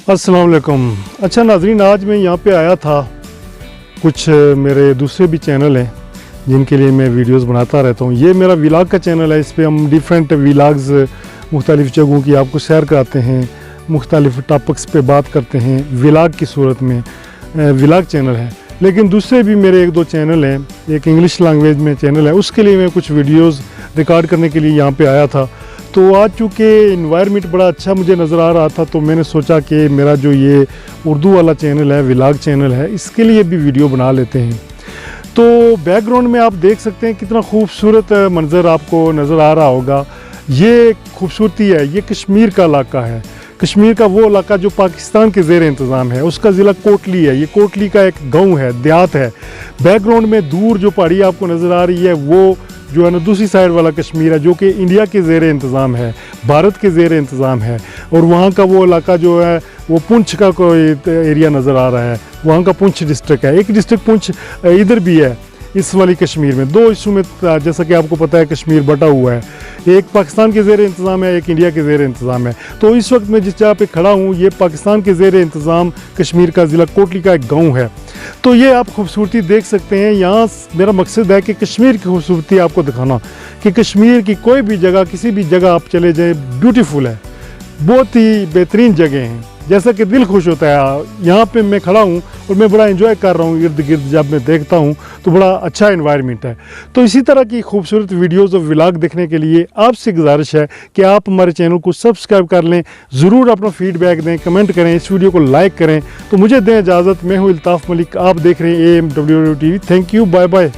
अस्सलाम वालेकुम। अच्छा नाज़रीन, आज मैं यहाँ पे आया था, कुछ मेरे दूसरे भी चैनल हैं जिनके लिए मैं वीडियोस बनाता रहता हूँ। ये मेरा व्लॉग का चैनल है, इस पे हम डिफरेंट व्लॉग्स मुख्तलिफ़ जगहों की आपको शेयर कराते हैं, मुख्तलिफ़ टॉपिक्स पे बात करते हैं व्लॉग की सूरत में। व्लॉग चैनल है, लेकिन दूसरे भी मेरे एक दो चैनल हैं। एक इंग्लिश लैंग्वेज में चैनल है, उसके लिए मैं कुछ वीडियोज़ रिकॉर्ड करने के लिए यहाँ पर आया था। तो आज चूँकि इन्वायरमेंट बड़ा अच्छा मुझे नज़र आ रहा था, तो मैंने सोचा कि मेरा जो ये उर्दू वाला चैनल है, व्लॉग चैनल है, इसके लिए भी वीडियो बना लेते हैं। तो बैकग्राउंड में आप देख सकते हैं कितना खूबसूरत मंज़र आपको नज़र आ रहा होगा। ये खूबसूरती है, ये कश्मीर का इलाका है। कश्मीर का वो इलाका जो पाकिस्तान के ज़ेर इंतज़ाम है, उसका ज़िला कोटली है। ये कोटली का एक गाँव है, देहात है। बैकग्राउंड में दूर जो पहाड़ी आपको नज़र आ रही है, वो जो है ना दूसरी साइड वाला कश्मीर है, जो कि इंडिया के ज़ेर इंतज़ाम है, भारत के ज़ेर इंतज़ाम है। और वहाँ का वो इलाका जो है वो पुंछ का कोई एरिया नज़र आ रहा है, वहाँ का पुंछ डिस्ट्रिक्ट है। एक डिस्ट्रिक्ट पुंछ इधर भी है, इस वाली कश्मीर में। दो हिस्सों में, जैसा कि आपको पता है, कश्मीर बटा हुआ है। एक पाकिस्तान के ज़ेर इंतज़ाम है, एक इंडिया के ज़ेर इंतज़ाम है। तो इस वक्त मैं जिस जगह पे खड़ा हूँ, ये पाकिस्तान के ज़ेर इंतज़ाम कश्मीर का ज़िला कोटली का एक गाँव है। तो ये आप खूबसूरती देख सकते हैं। यहाँ मेरा मकसद है कि कश्मीर की खूबसूरती आपको दिखाना, कि कश्मीर की कोई भी जगह, किसी भी जगह आप चले जाएँ, ब्यूटीफुल है, बहुत ही बेहतरीन जगह हैं, जैसा कि दिल खुश होता है। यहाँ पे मैं खड़ा हूँ और मैं बड़ा एंजॉय कर रहा हूँ, इर्द गिर्द जब मैं देखता हूँ तो बड़ा अच्छा एनवायरनमेंट है। तो इसी तरह की खूबसूरत वीडियोज़ और व्लॉग देखने के लिए आपसे गुजारिश है कि आप हमारे चैनल को सब्सक्राइब कर लें, ज़रूर अपना फीडबैक दें, कमेंट करें, इस वीडियो को लाइक करें। तो मुझे दें इजाज़त, मैं हूँ इल्ताफ़ मलिक, आप देख रहे हैं AMWW TV। Thank you, bye bye.